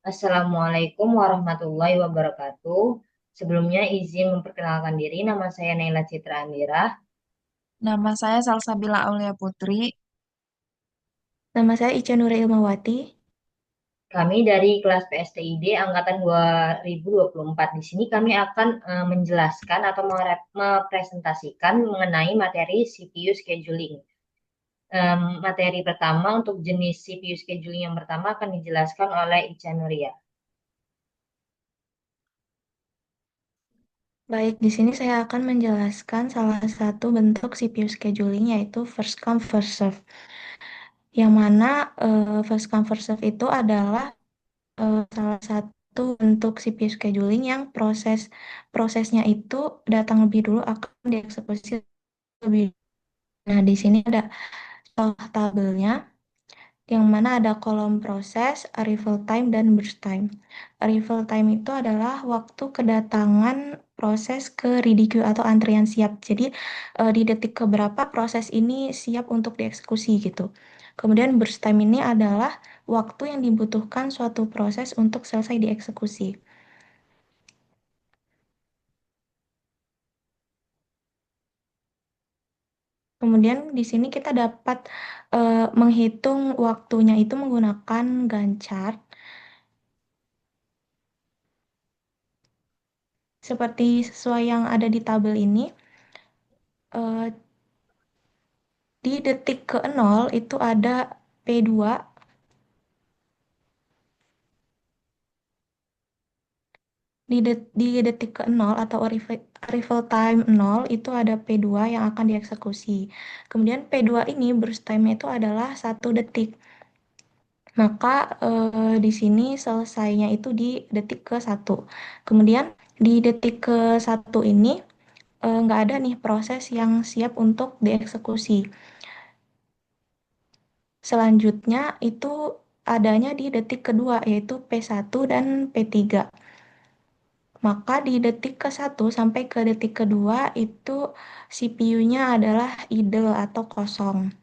Assalamualaikum warahmatullahi wabarakatuh. Sebelumnya izin memperkenalkan diri, nama saya Naila Citra Amira. Nama saya Salsabila Aulia Putri. Nama saya Ica Nura Ilmawati. Kami dari kelas PSTID angkatan 2024. Di sini kami akan menjelaskan atau mepresentasikan mengenai materi CPU scheduling. Materi pertama untuk jenis CPU scheduling yang pertama akan dijelaskan oleh Ica Nuria. Baik, di sini saya akan menjelaskan salah satu bentuk CPU scheduling yaitu first come first serve. Yang mana first come first serve itu adalah salah satu bentuk CPU scheduling yang prosesnya itu datang lebih dulu akan dieksekusi lebih. Nah, di sini ada contoh tabelnya, yang mana ada kolom proses, arrival time, dan burst time. Arrival time itu adalah waktu kedatangan proses ke ready queue atau antrian siap. Jadi di detik keberapa proses ini siap untuk dieksekusi gitu. Kemudian burst time ini adalah waktu yang dibutuhkan suatu proses untuk selesai dieksekusi. Kemudian di sini kita dapat menghitung waktunya itu menggunakan Gantt chart. Seperti sesuai yang ada di tabel ini, eh, di detik ke-0 itu ada P2, di detik ke-0 atau arrival time 0 itu ada P2 yang akan dieksekusi. Kemudian P2 ini burst time itu adalah 1 detik. Maka di sini selesainya itu di detik ke-1. Kemudian di detik ke-1 ini nggak ada nih proses yang siap untuk dieksekusi. Selanjutnya itu adanya di detik kedua yaitu P1 dan P3. Maka di detik ke-1 sampai ke detik kedua itu CPU-nya adalah idle atau kosong.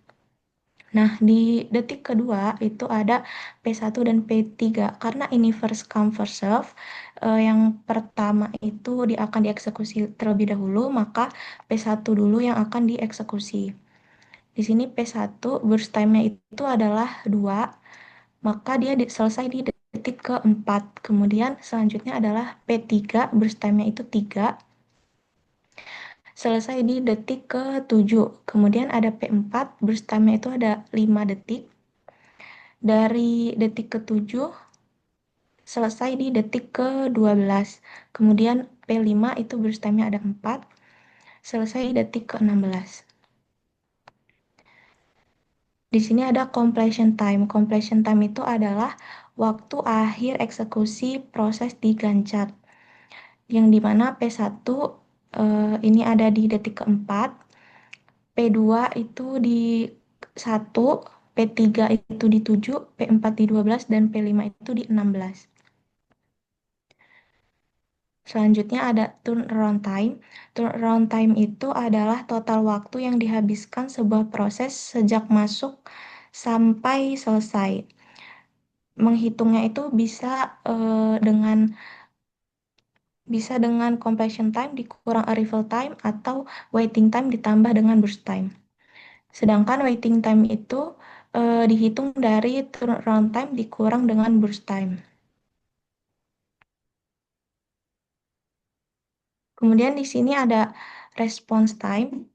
Nah, di detik kedua itu ada P1 dan P3. Karena ini first come first serve, yang pertama itu akan dieksekusi terlebih dahulu, maka P1 dulu yang akan dieksekusi. Di sini P1 burst time-nya itu adalah 2, maka dia selesai di detik keempat. Kemudian selanjutnya adalah P3, burst time-nya itu 3, selesai di detik ke-7. Kemudian ada P4, burst time-nya itu ada 5 detik. Dari detik ke-7 selesai di detik ke-12. Kemudian P5 itu burst time-nya ada 4, selesai di detik ke-16. Di sini ada completion time. Completion time itu adalah waktu akhir eksekusi proses di Gantt chart. Yang dimana P1 ini ada di detik keempat, P2 itu di 1, P3 itu di 7, P4 di 12, dan P5 itu di 16. Selanjutnya ada turnaround time. Turnaround time itu adalah total waktu yang dihabiskan sebuah proses sejak masuk sampai selesai. Menghitungnya itu bisa dengan completion time dikurang arrival time atau waiting time ditambah dengan burst time. Sedangkan waiting time itu dihitung dari turnaround time dikurang dengan burst time. Kemudian di sini ada response time.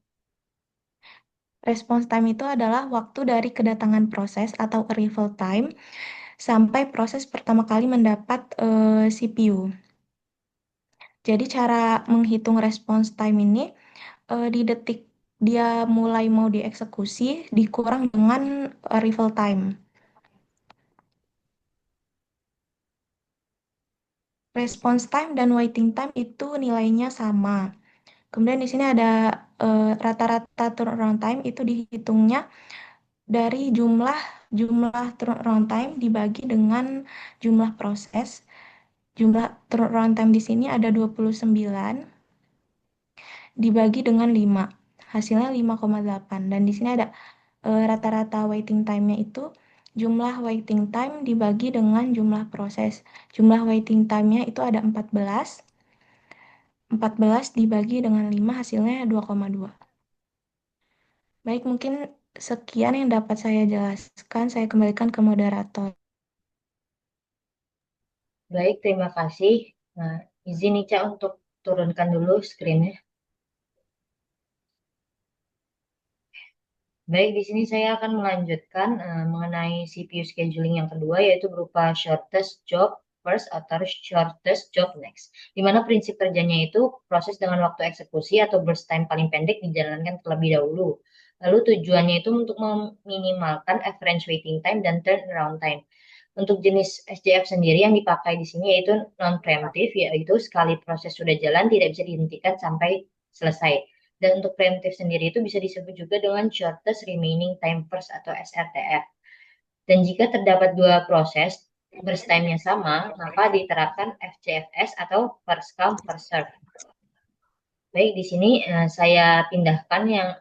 Response time itu adalah waktu dari kedatangan proses atau arrival time sampai proses pertama kali mendapat CPU. Jadi cara menghitung response time ini di detik dia mulai mau dieksekusi dikurang dengan arrival time. Response time dan waiting time itu nilainya sama. Kemudian di sini ada rata-rata turnaround time itu dihitungnya dari jumlah jumlah turnaround time dibagi dengan jumlah proses. Jumlah turnaround time di sini ada 29 dibagi dengan 5. Hasilnya 5,8. Dan di sini ada rata-rata waiting time-nya itu jumlah waiting time dibagi dengan jumlah proses. Jumlah waiting time-nya itu ada 14. 14 dibagi dengan 5 hasilnya 2,2. Baik, mungkin sekian yang dapat saya jelaskan. Saya kembalikan ke moderator. Baik, terima kasih. Nah, izin Ica untuk turunkan dulu screen-nya. Baik, di sini saya akan melanjutkan mengenai CPU scheduling yang kedua, yaitu berupa shortest job first atau shortest job next. Di mana prinsip kerjanya itu proses dengan waktu eksekusi atau burst time paling pendek dijalankan terlebih dahulu. Lalu tujuannya itu untuk meminimalkan average waiting time dan turnaround time. Untuk jenis SJF sendiri yang dipakai di sini yaitu non-preemptive, yaitu sekali proses sudah jalan tidak bisa dihentikan sampai selesai. Dan untuk preemptive sendiri itu bisa disebut juga dengan shortest remaining time first atau SRTF. Dan jika terdapat dua proses burst time-nya sama, maka diterapkan FCFS atau first come first serve. Baik, di sini saya pindahkan yang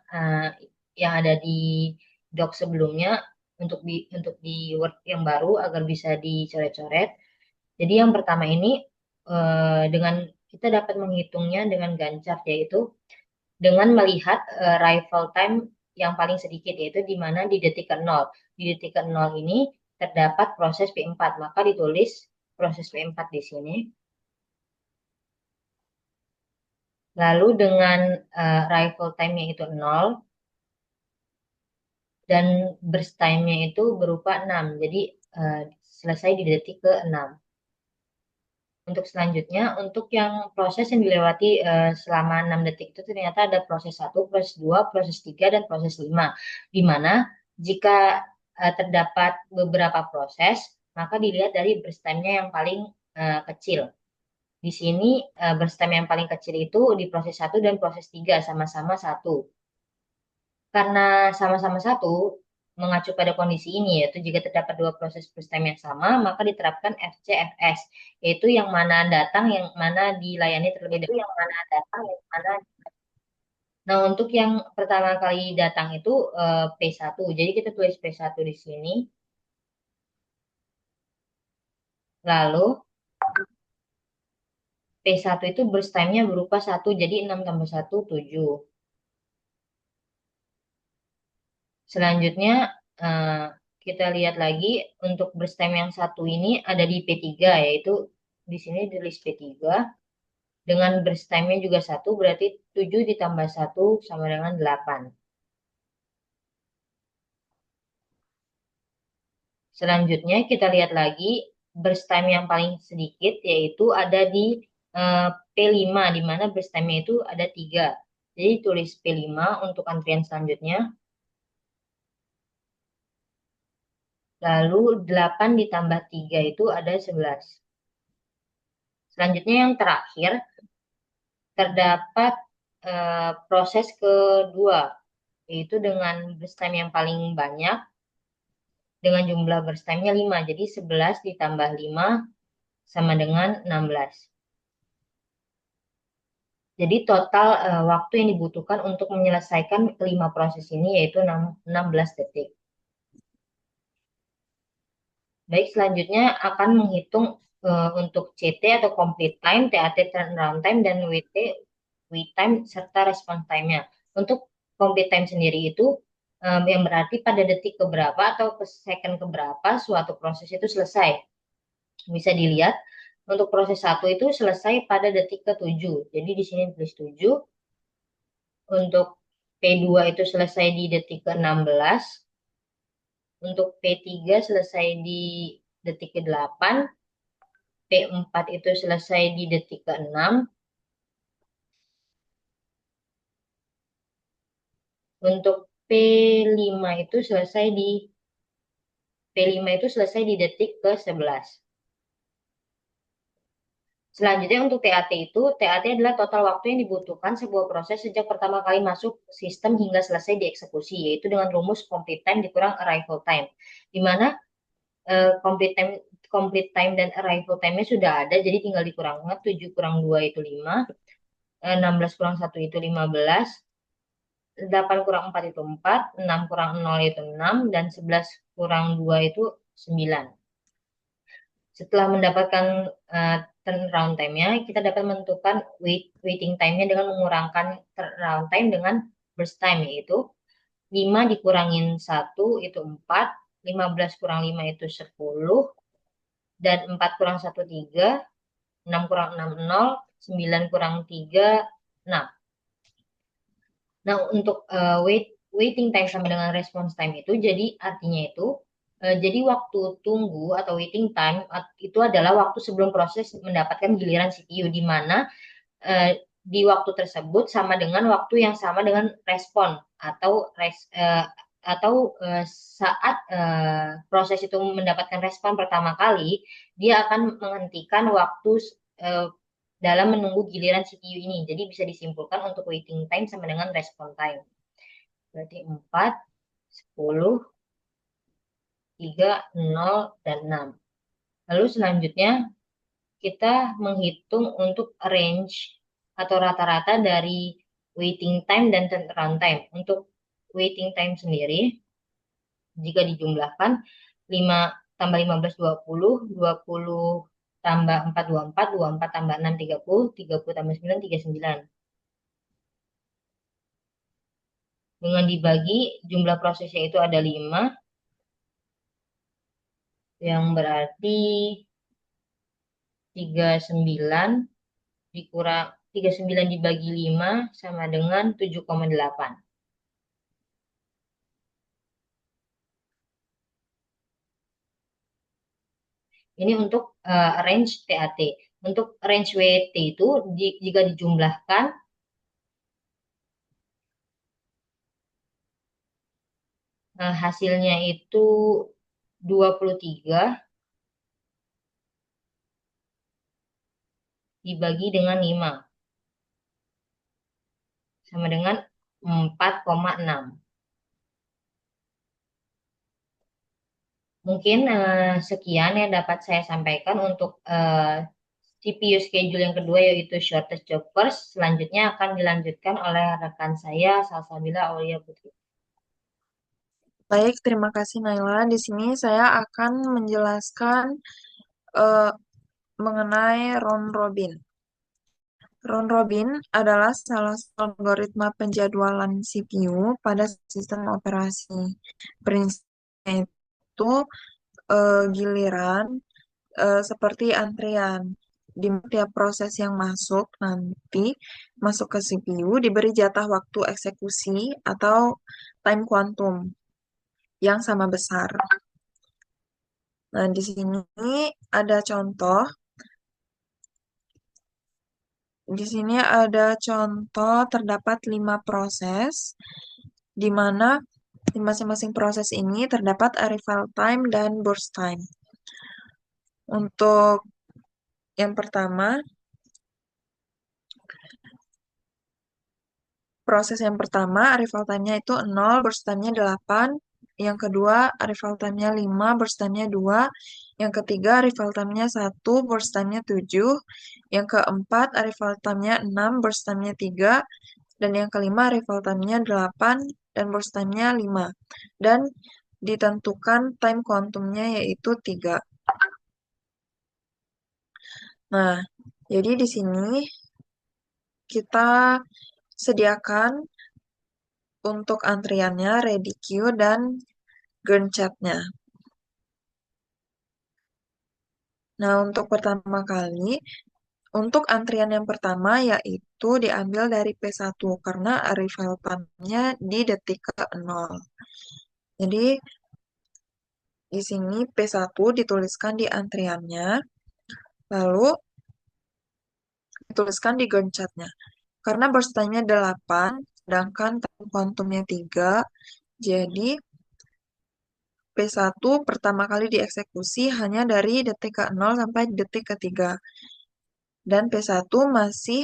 ada di doc sebelumnya untuk di Word yang baru agar bisa dicoret-coret. Jadi yang pertama ini dengan kita dapat menghitungnya dengan gancar, yaitu dengan melihat arrival time yang paling sedikit, yaitu di mana di detik ke-0. Di detik ke-0 ini terdapat proses P4, maka ditulis proses P4 di sini. Lalu dengan arrival time-nya itu 0 dan burst time-nya itu berupa 6. Jadi selesai di detik ke-6. Untuk selanjutnya, untuk yang proses yang dilewati selama 6 detik itu ternyata ada proses 1, proses 2, proses 3, dan proses 5. Di mana jika terdapat beberapa proses, maka dilihat dari burst time-nya yang paling kecil. Di sini burst time yang paling kecil itu di proses 1 dan proses 3 sama-sama 1. Karena sama-sama 1, mengacu pada kondisi ini, yaitu jika terdapat dua proses burst time yang sama, maka diterapkan FCFS, yaitu yang mana datang, yang mana dilayani terlebih dahulu. Nah, untuk yang pertama kali datang itu P1. Jadi kita tulis P1 di sini. Lalu P1 itu burst time-nya berupa 1, jadi 6 tambah 1, 7. Selanjutnya eh, kita lihat lagi untuk burst time yang satu ini ada di P3, yaitu di sini di list P3 dengan burst time-nya juga 1, berarti 7 ditambah 1 sama dengan 8. Selanjutnya kita lihat lagi burst time yang paling sedikit, yaitu ada di P5, di mana burst time-nya itu ada 3. Jadi tulis P5 untuk antrian selanjutnya. Lalu 8 ditambah 3 itu ada 11. Selanjutnya yang terakhir, terdapat proses kedua, yaitu dengan burst time yang paling banyak, dengan jumlah burst time-nya 5. Jadi 11 ditambah 5 sama dengan 16. Jadi total waktu yang dibutuhkan untuk menyelesaikan kelima proses ini yaitu 16 detik. Baik, selanjutnya akan menghitung untuk CT atau complete time, TAT turnaround time, dan WT wait time serta response time-nya. Untuk complete time sendiri itu yang berarti pada detik keberapa atau ke second keberapa suatu proses itu selesai. Bisa dilihat untuk proses 1 itu selesai pada detik ke-7. Jadi di sini tulis 7. Untuk P2 itu selesai di detik ke-16. Untuk P3 selesai di detik ke-8. P4 itu selesai di detik ke-6. Untuk P5 itu selesai di P5 itu selesai di detik ke-11. Selanjutnya untuk TAT itu, TAT adalah total waktu yang dibutuhkan sebuah proses sejak pertama kali masuk sistem hingga selesai dieksekusi, yaitu dengan rumus complete time dikurang arrival time. Di mana complete time dan arrival time-nya sudah ada, jadi tinggal dikurang. 7 kurang 2 itu 5, 16 kurang 1 itu 15, 8 kurang 4 itu 4, 6 kurang 0 itu 6, dan 11 kurang 2 itu 9. Setelah mendapatkan turnaround time-nya, kita dapat menentukan waiting time-nya dengan mengurangkan turnaround time dengan burst time, yaitu 5 dikurangin 1 itu 4, 15 kurang 5 itu 10, dan 4 kurang 1 3, 6 kurang 6 0, 9 kurang 3 6. Nah, untuk waiting time sama dengan response time itu, jadi artinya itu, jadi waktu tunggu atau waiting time itu adalah waktu sebelum proses mendapatkan giliran CPU, di mana di waktu tersebut sama dengan waktu yang sama dengan respon atau saat proses itu mendapatkan respon pertama kali, dia akan menghentikan waktu eh, dalam menunggu giliran CPU ini. Jadi bisa disimpulkan untuk waiting time sama dengan respon time. Berarti 4, 10, 3, 0, dan 6. Lalu selanjutnya kita menghitung untuk range atau rata-rata dari waiting time dan turnaround time. Untuk waiting time sendiri, jika dijumlahkan 5 tambah 15 20 tambah 4 24 tambah 6 30 tambah 9 39. Dengan dibagi jumlah prosesnya itu ada 5, yang berarti 39 dikurang 39 dibagi 5 sama dengan 7,8. Ini untuk range TAT. Untuk range WT itu jika dijumlahkan hasilnya itu 23 dibagi dengan 5 sama dengan 4,6. Mungkin sekian yang dapat saya sampaikan untuk CPU schedule yang kedua, yaitu shortest job first. Selanjutnya akan dilanjutkan oleh rekan saya Salsabila Aulia Putri. Baik, terima kasih Naila. Di sini saya akan menjelaskan eh, mengenai round robin. Round robin adalah salah satu algoritma penjadwalan CPU pada sistem operasi. Prinsipnya itu giliran seperti antrian. Di tiap proses yang masuk nanti masuk ke CPU diberi jatah waktu eksekusi atau time quantum yang sama besar. Nah, di sini ada contoh. Di sini ada contoh terdapat 5 proses, di mana di masing-masing proses ini terdapat arrival time dan burst time. Untuk yang pertama, proses yang pertama arrival time-nya itu 0, burst time-nya 8. Yang kedua arrival time-nya 5, burst time-nya 2. Yang ketiga arrival time-nya 1, burst time-nya 7. Yang keempat arrival time-nya 6, burst time-nya 3. Dan yang kelima arrival time-nya 8 dan burst time-nya 5. Dan ditentukan time quantum-nya yaitu 3. Nah, jadi di sini kita sediakan untuk antriannya ready queue dan Gantt chart-nya. Nah, untuk pertama kali, untuk antrian yang pertama yaitu diambil dari P1 karena arrival time-nya di detik ke-0. Jadi, di sini P1 dituliskan di antriannya, lalu dituliskan di Gantt chart-nya. Karena burst time-nya 8, sedangkan time quantum-nya 3, jadi P1 pertama kali dieksekusi hanya dari detik ke-0 sampai detik ke-3. Dan P1 masih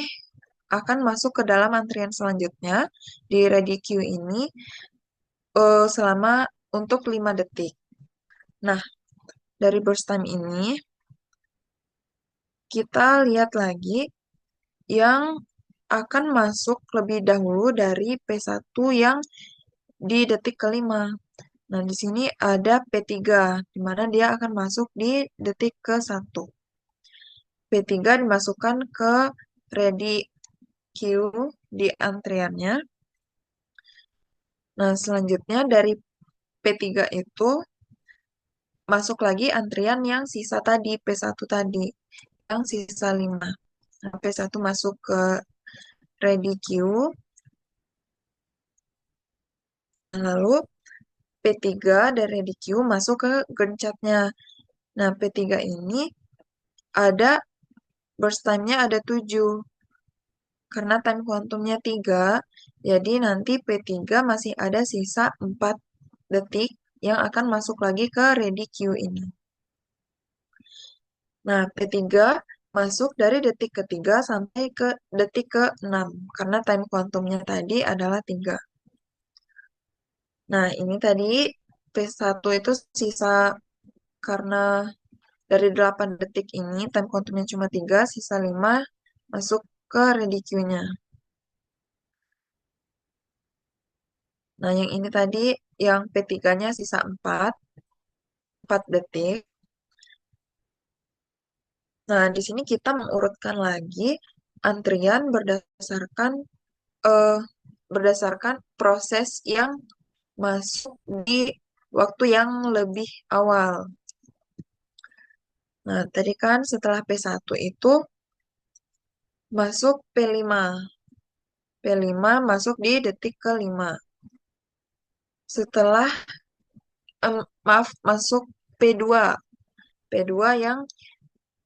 akan masuk ke dalam antrian selanjutnya di ready queue ini selama untuk 5 detik. Nah, dari burst time ini, kita lihat lagi yang akan masuk lebih dahulu dari P1 yang di detik kelima. Nah, di sini ada P3, di mana dia akan masuk di detik ke-1. P3 dimasukkan ke ready queue di antriannya. Nah, selanjutnya dari P3 itu masuk lagi antrian yang sisa tadi, P1 tadi, yang sisa 5. Nah, P1 masuk ke ready queue, lalu P3 dari ready queue masuk ke gencatnya. Nah, P3 ini ada burst time-nya ada 7. Karena time quantumnya 3, jadi nanti P3 masih ada sisa 4 detik yang akan masuk lagi ke ready queue ini. Nah, P3 masuk dari detik ketiga sampai ke detik ke-6, karena time quantumnya tadi adalah 3. Nah, ini tadi P1 itu sisa, karena dari 8 detik ini time quantumnya cuma 3, sisa 5 masuk ke ready queue-nya. Nah, yang ini tadi yang P3-nya sisa 4 detik. Nah, di sini kita mengurutkan lagi antrian eh, berdasarkan proses yang masuk di waktu yang lebih awal. Nah, tadi kan setelah P1 itu masuk P5. P5 masuk di detik ke-5. Setelah, masuk P2. P2 yang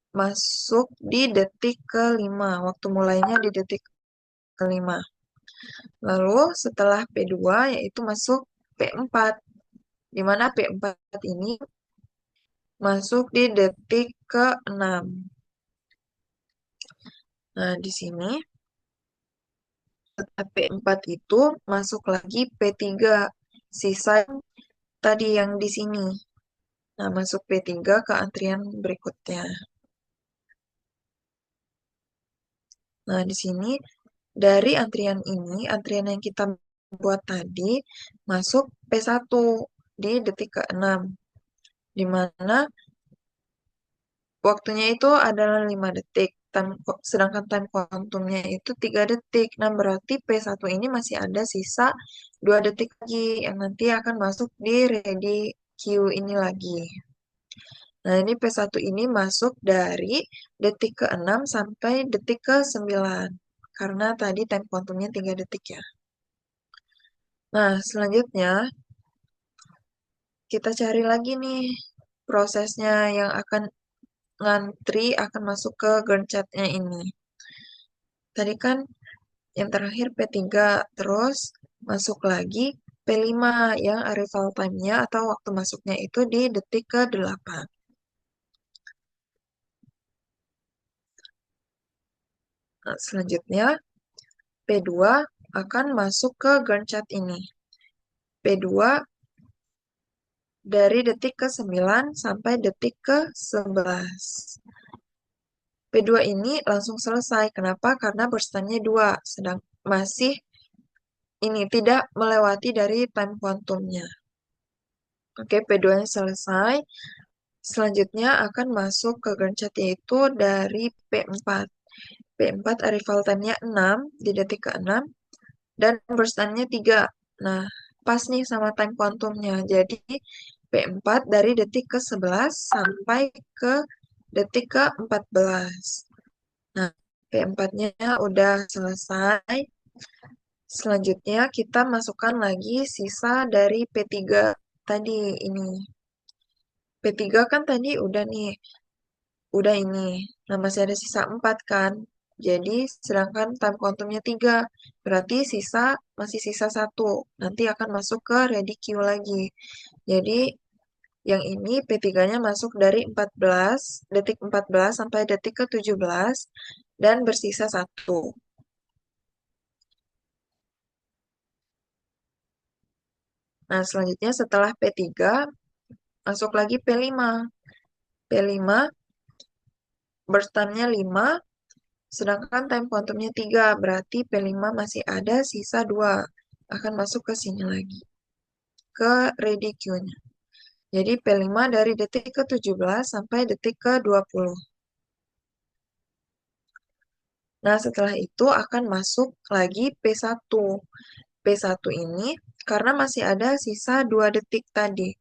masuk di detik ke-5. Waktu mulainya di detik ke-5. Lalu setelah P2 yaitu masuk P4. Di mana P4 ini masuk di detik ke-6. Nah, di sini setelah P4 itu masuk lagi P3. Sisa yang tadi yang di sini. Nah, masuk P3 ke antrian berikutnya. Nah, di sini dari antrian ini, antrian yang kita buat tadi, masuk P1 di detik ke-6. Di mana waktunya itu adalah 5 detik. Sedangkan time quantumnya itu 3 detik. Nah, berarti P1 ini masih ada sisa 2 detik lagi yang nanti akan masuk di ready queue ini lagi. Nah, ini P1 ini masuk dari detik ke-6 sampai detik ke-9. Karena tadi time quantumnya 3 detik ya. Nah, selanjutnya kita cari lagi nih prosesnya yang akan ngantri akan masuk ke gencatnya ini. Tadi kan yang terakhir P3, terus masuk lagi P5 yang arrival time-nya atau waktu masuknya itu di detik ke-8. Nah, selanjutnya P2 akan masuk ke gunshot ini. P2 dari detik ke-9 sampai detik ke-11. P2 ini langsung selesai. Kenapa? Karena burst time-nya 2, sedang masih ini tidak melewati dari time quantumnya. Oke, P2-nya selesai. Selanjutnya akan masuk ke gunshot yaitu dari P4. P4 arrival time-nya 6 di detik ke-6 dan burst time-nya 3. Nah, pas nih sama time quantumnya. Jadi P4 dari detik ke-11 sampai ke detik ke-14. Nah, P4-nya udah selesai. Selanjutnya kita masukkan lagi sisa dari P3 tadi ini. P3 kan tadi udah nih, udah ini. Nah, masih ada sisa 4 kan. Jadi, sedangkan time quantumnya 3. Berarti masih sisa 1. Nanti akan masuk ke ready queue lagi. Jadi, yang ini P3-nya masuk dari 14, detik 14 sampai detik ke-17, dan bersisa 1. Nah, selanjutnya setelah P3, masuk lagi P5. P5, burst time-nya 5, Sedangkan time quantumnya 3, berarti P5 masih ada sisa 2. Akan masuk ke sini lagi, ke ready queue-nya. Jadi P5 dari detik ke-17 sampai detik ke-20. Nah, setelah itu akan masuk lagi P1. P1 ini karena masih ada sisa 2 detik tadi.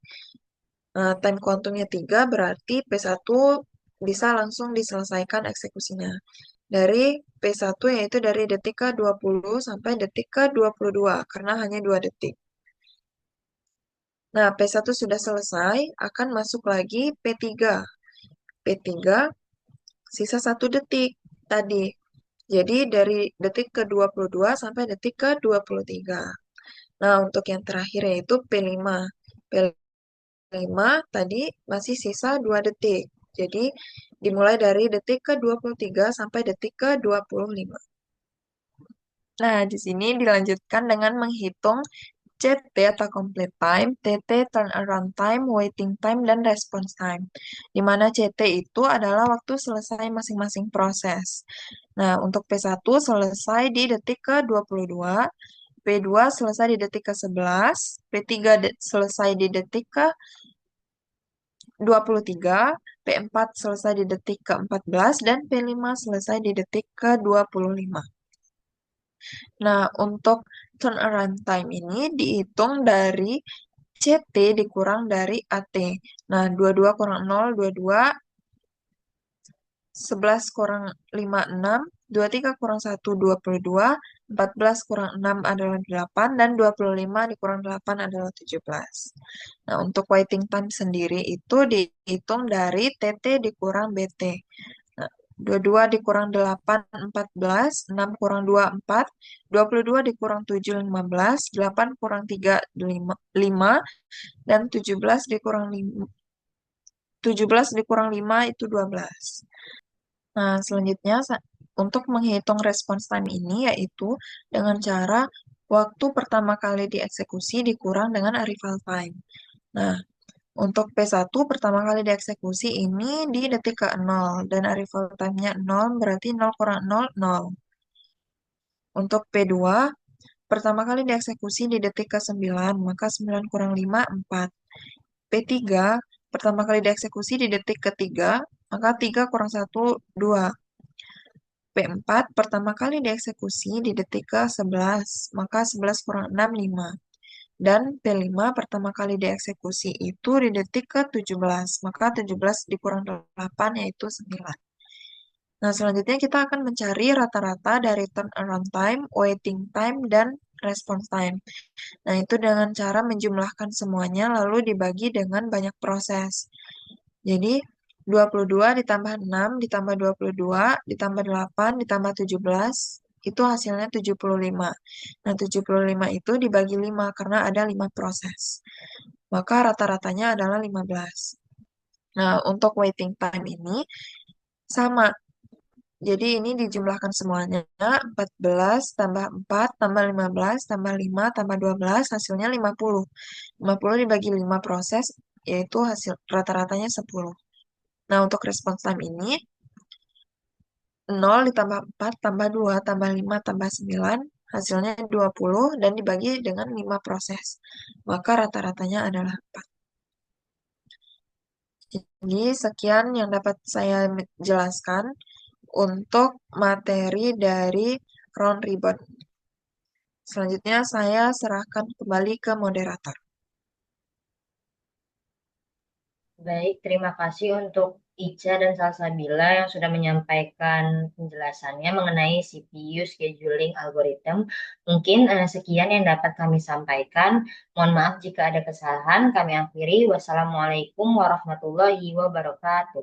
Time quantumnya 3 berarti P1 bisa langsung diselesaikan eksekusinya. Dari P1 yaitu dari detik ke-20 sampai detik ke-22 karena hanya 2 detik. Nah, P1 sudah selesai, akan masuk lagi P3. P3 sisa 1 detik tadi. Jadi dari detik ke-22 sampai detik ke-23. Nah, untuk yang terakhir yaitu P5. P5 tadi masih sisa 2 detik. Jadi dimulai dari detik ke-23 sampai detik ke-25. Nah, di sini dilanjutkan dengan menghitung CT atau complete time, TT turnaround time, waiting time, dan response time. Di mana CT itu adalah waktu selesai masing-masing proses. Nah, untuk P1 selesai di detik ke-22, P2 selesai di detik ke-11, P3 selesai di detik ke-23, P4 selesai di detik ke-14, dan P5 selesai di detik ke-25. Nah, untuk turnaround time ini dihitung dari CT dikurang dari AT. Nah, 22 kurang 0, 22, 11 kurang 5, 6, 23 kurang 1, 22, 14 kurang 6 adalah 8, dan 25 dikurang 8 adalah 17. Nah, untuk waiting time sendiri itu dihitung dari TT dikurang BT. Nah, 22 dikurang 8, 14, 6 kurang 2, 4, 22 dikurang 7, 15, 8 kurang 3, 5, dan 17 dikurang 5 itu 12. Nah, selanjutnya untuk menghitung response time ini yaitu dengan cara waktu pertama kali dieksekusi dikurang dengan arrival time. Nah, untuk P1 pertama kali dieksekusi ini di detik ke-0 dan arrival time-nya 0 berarti 0 kurang 0, 0. Untuk P2 pertama kali dieksekusi di detik ke-9 maka 9 kurang 5, 4. P3 pertama kali dieksekusi di detik ketiga maka 3 kurang 1, 2. P4 pertama kali dieksekusi di detik ke-11 maka 11 kurang 6, 5. Dan P5 pertama kali dieksekusi itu di detik ke-17, maka 17 dikurang 8 yaitu 9. Nah, selanjutnya kita akan mencari rata-rata dari turnaround time, waiting time, dan response time. Nah, itu dengan cara menjumlahkan semuanya lalu dibagi dengan banyak proses. Jadi, 22 ditambah 6 ditambah 22 ditambah 8 ditambah 17 itu hasilnya 75. Nah, 75 itu dibagi 5 karena ada 5 proses. Maka rata-ratanya adalah 15. Nah, untuk waiting time ini sama. Jadi ini dijumlahkan semuanya. 14 tambah 4 tambah 15 tambah 5 tambah 12 hasilnya 50. 50 dibagi 5 proses yaitu hasil rata-ratanya 10. Nah, untuk response time ini 0 ditambah 4 tambah 2 tambah 5 tambah 9 hasilnya 20 dan dibagi dengan 5 proses. Maka rata-ratanya adalah 4. Jadi sekian yang dapat saya jelaskan untuk materi dari round robin. Selanjutnya saya serahkan kembali ke moderator. Baik, terima kasih untuk Ica dan Salsabila yang sudah menyampaikan penjelasannya mengenai CPU scheduling algorithm. Mungkin sekian yang dapat kami sampaikan. Mohon maaf jika ada kesalahan. Kami akhiri. Wassalamualaikum warahmatullahi wabarakatuh.